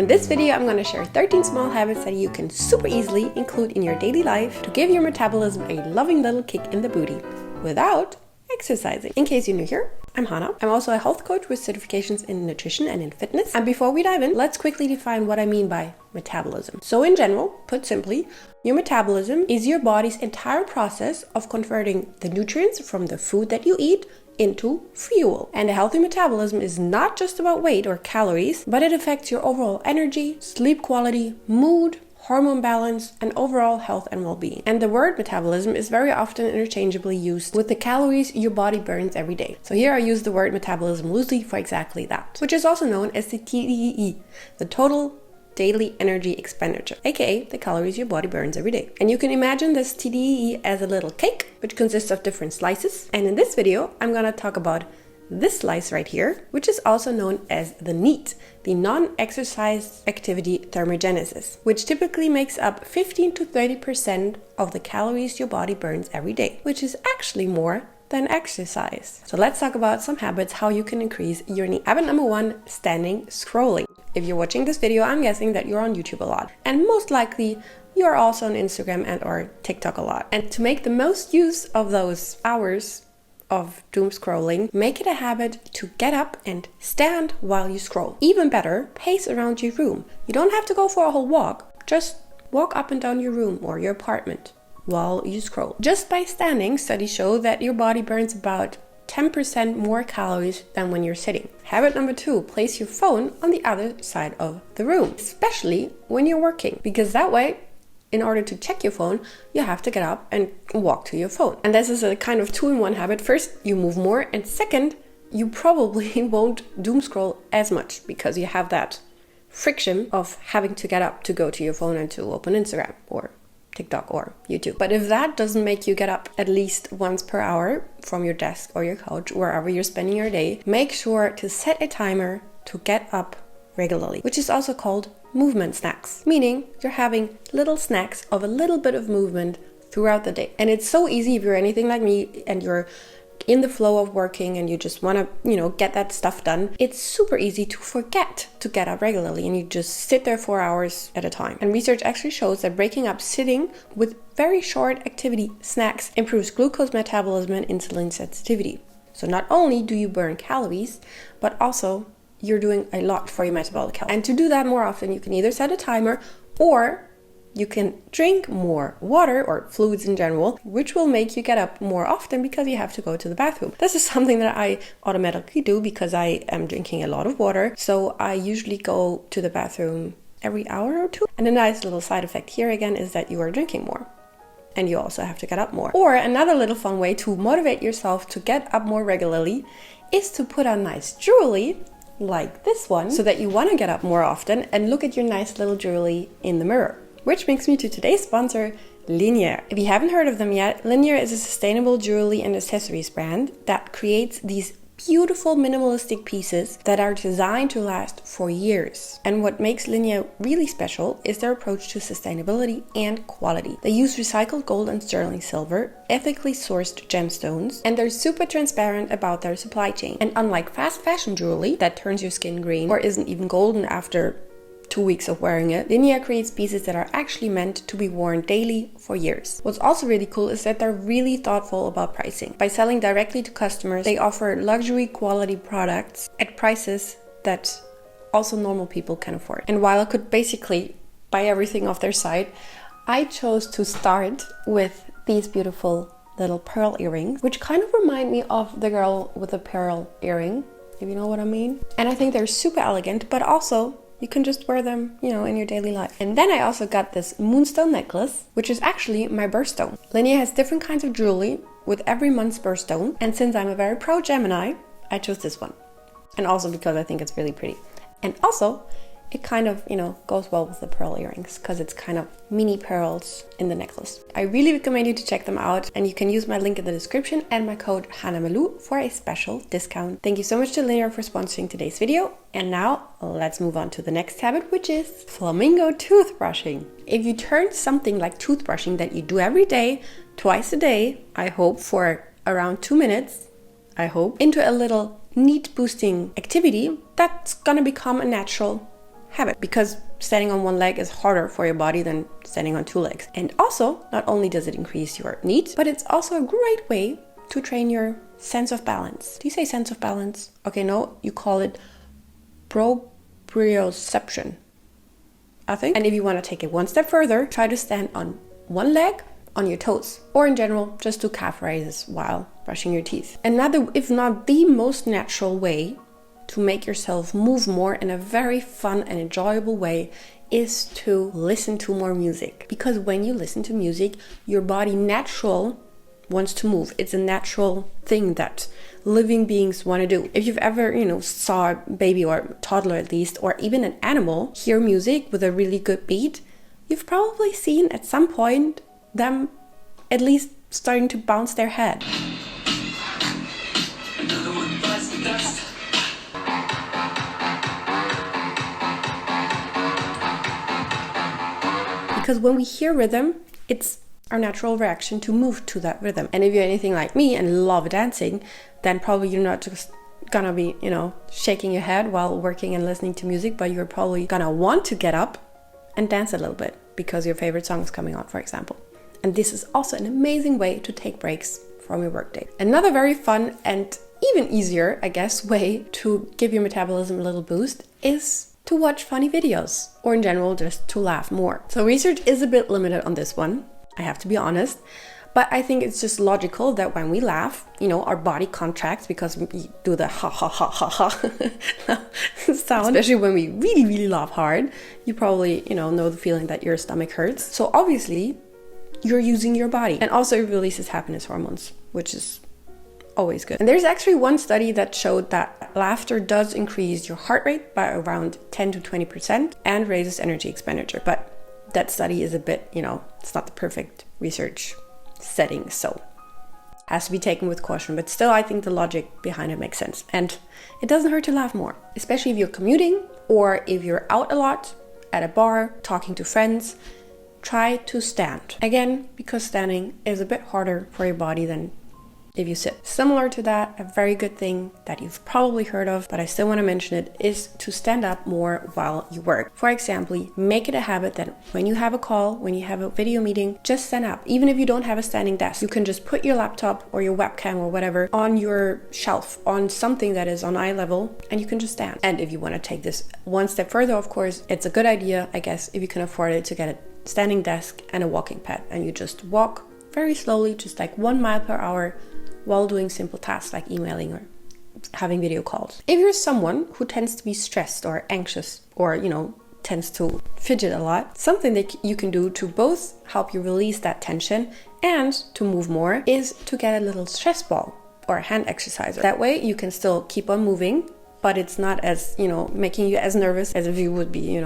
In this video, I'm going to share 13 small habits that you can super easily include in your daily life to give your metabolism a loving little kick in the booty without exercising. In case you're new here, I'm Hannah. I'm also a health coach with certifications in nutrition and in fitness. And before we dive in, let's quickly define what I mean by metabolism. So in general, put simply, your metabolism is your body's entire process of converting the nutrients from the food that you eat into fuel. And a healthy metabolism is not just about weight or calories, but it affects your overall energy, sleep quality, mood, hormone balance, and overall health and well-being. And the word metabolism is very often interchangeably used with the calories your body burns every day. So here I use the word metabolism loosely for exactly that, which is also known as the TDEE, the total daily energy expenditure, aka the calories your body burns every day. And you can imagine this TDEE as a little cake, which consists of different slices. And in this video, I'm gonna talk about this slice right here, which is also known as the NEAT, the non-exercise activity thermogenesis, which typically makes up 15 to 30% of the calories your body burns every day, which is actually more than exercise. So let's talk about some habits, how you can increase your NEAT. Habit number 1, standing scrolling. If you're watching this video, I'm guessing that you're on YouTube a lot, and most likely you're also on Instagram and or TikTok a lot. And to make the most use of those hours of doom scrolling, make it a habit to get up and stand while you scroll. Even better, pace around your room. You don't have to go for a whole walk, just walk up and down your room or your apartment while you scroll. Just by standing, studies show that your body burns about 10% more calories than when you're sitting. Habit number 2, place your phone on the other side of the room, especially when you're working, because that way, in order to check your phone, you have to get up and walk to your phone. And this is a kind of 2-in-1 habit. First, you move more, and second, you probably won't doom scroll as much because you have that friction of having to get up to go to your phone and to open Instagram or TikTok or YouTube. But if that doesn't make you get up at least once per hour from your desk or your couch, wherever you're spending your day, make sure to set a timer to get up regularly, which is also called movement snacks, meaning you're having little snacks of a little bit of movement throughout the day. And it's so easy if you're anything like me and you're in the flow of working and you just want to, get that stuff done. It's super easy to forget to get up regularly and you just sit there 4 hours at a time. And research actually shows that breaking up sitting with very short activity snacks improves glucose metabolism and insulin sensitivity. So not only do you burn calories, but also you're doing a lot for your metabolic health. And to do that more often, you can either set a timer or you can drink more water or fluids in general, which will make you get up more often because you have to go to the bathroom. This is something that I automatically do because I am drinking a lot of water. So I usually go to the bathroom every hour or two. And a nice little side effect here again is that you are drinking more. And you also have to get up more. Or another little fun way to motivate yourself to get up more regularly is to put on nice jewelry like this one, so that you want to get up more often and look at your nice little jewelry in the mirror. Which brings me to today's sponsor, Linear. If you haven't heard of them yet, Linear is a sustainable jewelry and accessories brand that creates these beautiful minimalistic pieces that are designed to last for years. And what makes Linear really special is their approach to sustainability and quality. They use recycled gold and sterling silver, ethically sourced gemstones, and they're super transparent about their supply chain. And unlike fast fashion jewelry that turns your skin green or isn't even golden after 2 weeks of wearing it, Linear creates pieces that are actually meant to be worn daily for years. What's also really cool is that they're really thoughtful about pricing. By selling directly to customers, they offer luxury quality products at prices that also normal people can afford. And while I could basically buy everything off their site, I chose to start with these beautiful little pearl earrings, which kind of remind me of the girl with the pearl earring, if you know what I mean. And I think they're super elegant, but also you can just wear them, in your daily life. And then I also got this moonstone necklace, which is actually my birthstone. Linear has different kinds of jewelry with every month's birthstone. And since I'm a very pro Gemini, I chose this one. And also because I think it's really pretty. And also, it kind of, goes well with the pearl earrings because it's kind of mini pearls in the necklace. I really recommend you to check them out, and you can use my link in the description and my code HANNAMALU for a special discount. Thank you so much to Linear for sponsoring today's video. And now let's move on to the next habit, which is flamingo toothbrushing. If you turn something like toothbrushing that you do every day, twice a day, I hope for around 2 minutes, into a little NEAT boosting activity, that's gonna become a natural habit, because standing on one leg is harder for your body than standing on two legs. And also, not only does it increase your NEAT, but it's also a great way to train your sense of balance. Do you say sense of balance? Okay, no, you call it proprioception, I think. And if you want to take it one step further, try to stand on one leg on your toes, or in general, just do calf raises while brushing your teeth. Another, if not the most natural way to make yourself move more in a very fun and enjoyable way is to listen to more music. Because when you listen to music, your body wants to move. It's a natural thing that living beings want to do. If you've ever, saw a baby or a toddler at least, or even an animal hear music with a really good beat, you've probably seen at some point them at least starting to bounce their head. Because when we hear rhythm, it's our natural reaction to move to that rhythm. And if you're anything like me and love dancing, then probably you're not just gonna be, shaking your head while working and listening to music, but you're probably gonna want to get up and dance a little bit because your favorite song is coming on, for example. And this is also an amazing way to take breaks from your workday. Another very fun and even easier, I guess, way to give your metabolism a little boost is to watch funny videos, or in general, just to laugh more. So research is a bit limited on this one, I have to be honest, but I think it's just logical that when we laugh, our body contracts because we do the ha ha ha ha ha sound. Especially when we really, really laugh hard, you probably, know the feeling that your stomach hurts. So obviously, you're using your body. And also it releases happiness hormones, which is always good. And there's actually one study that showed that laughter does increase your heart rate by around 10 to 20% and raises energy expenditure. But that study is a bit, it's not the perfect research setting, so has to be taken with caution. But still, I think the logic behind it makes sense. And it doesn't hurt to laugh more, especially if you're commuting or if you're out a lot at a bar, talking to friends. Try to stand. Again, because standing is a bit harder for your body than if you sit. Similar to that, a very good thing that you've probably heard of, but I still want to mention it, is to stand up more while you work. For example, make it a habit that when you have a call, when you have a video meeting, just stand up. Even if you don't have a standing desk, you can just put your laptop or your webcam or whatever on your shelf, on something that is on eye level, and you can just stand. And if you want to take this one step further, of course, it's a good idea, I guess, if you can afford it, to get a standing desk and a walking pad, and you just walk very slowly, just like 1 mile per hour, while doing simple tasks like emailing or having video calls. If you're someone who tends to be stressed or anxious or, tends to fidget a lot, something that you can do to both help you release that tension and to move more is to get a little stress ball or a hand exerciser. That way you can still keep on moving, but it's not as, making you as nervous as if you would be,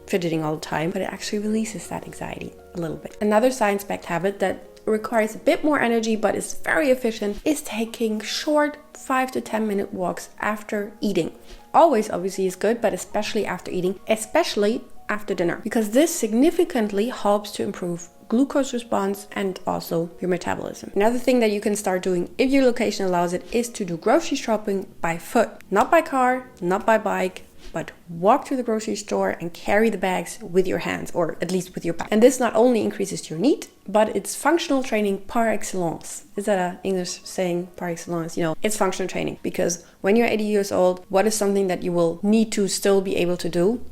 fidgeting all the time, but it actually releases that anxiety a little bit. Another science-backed habit that requires a bit more energy but is very efficient is taking short 5 to 10 minute walks after eating. Always obviously is good, but especially after eating, especially after dinner, because this significantly helps to improve glucose response and also your metabolism. Another thing that you can start doing, if your location allows it, is to do grocery shopping by foot, not by car, not by bike, but walk to the grocery store and carry the bags with your hands, or at least with your back. And this not only increases your NEAT, but it's functional training par excellence. Is that an English saying, par excellence? It's functional training, because when you're 80 years old, what is something that you will need to still be able to do?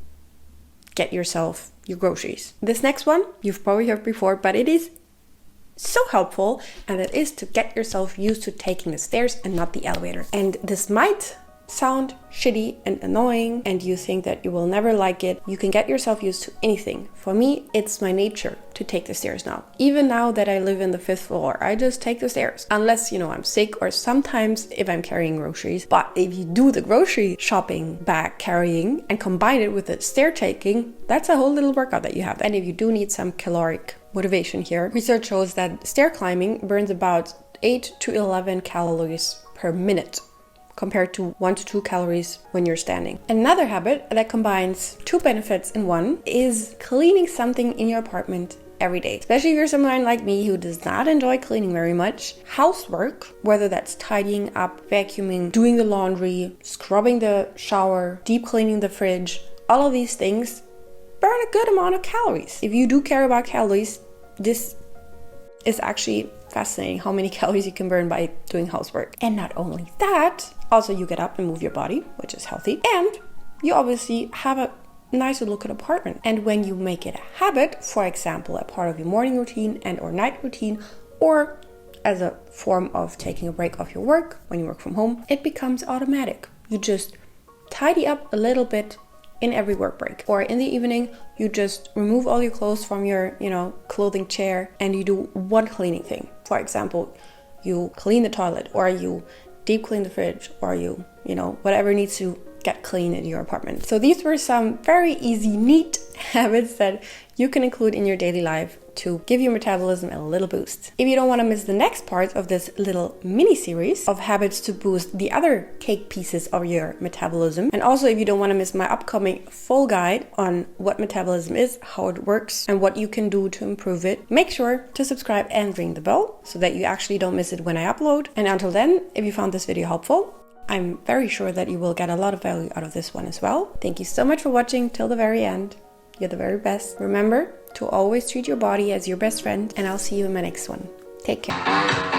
Get yourself your groceries. This next one, you've probably heard before, but it is so helpful, and it is to get yourself used to taking the stairs and not the elevator. And this might sound shitty and annoying, and you think that you will never like it. You can get yourself used to anything. For me, it's my nature to take the stairs now. Even now that I live in the 5th floor, I just take the stairs. Unless, I'm sick, or sometimes if I'm carrying groceries. But if you do the grocery shopping bag carrying and combine it with the stair taking, that's a whole little workout that you have. And if you do need some caloric motivation here, research shows that stair climbing burns about 8 to 11 calories per minute, compared to 1 to 2 calories when you're standing. Another habit that combines 2 benefits in one is cleaning something in your apartment every day. Especially if you're someone like me who does not enjoy cleaning very much. Housework, whether that's tidying up, vacuuming, doing the laundry, scrubbing the shower, deep cleaning the fridge, all of these things burn a good amount of calories. If you do care about calories, this is actually fascinating how many calories you can burn by doing housework. And not only that, also you get up and move your body, which is healthy, and you obviously have a nicer looking apartment. And when you make it a habit, for example, a part of your morning routine and or night routine, or as a form of taking a break off your work when you work from home, it becomes automatic. You just tidy up a little bit in every work break, or in the evening you just remove all your clothes from your clothing chair and you do one cleaning thing. For example, you clean the toilet, or you deep clean the fridge, or you whatever needs to get clean in your apartment. So these were some very easy, neat habits that you can include in your daily life to give your metabolism a little boost. If you don't want to miss the next part of this little mini series of habits to boost the other cake pieces of your metabolism, and also if you don't want to miss my upcoming full guide on what metabolism is, how it works, and what you can do to improve it, make sure to subscribe and ring the bell so that you actually don't miss it when I upload. And until then, if you found this video helpful, I'm very sure that you will get a lot of value out of this one as well. Thank you so much for watching till the very end. You're the very best. Remember to always treat your body as your best friend, and I'll see you in my next one. Take care.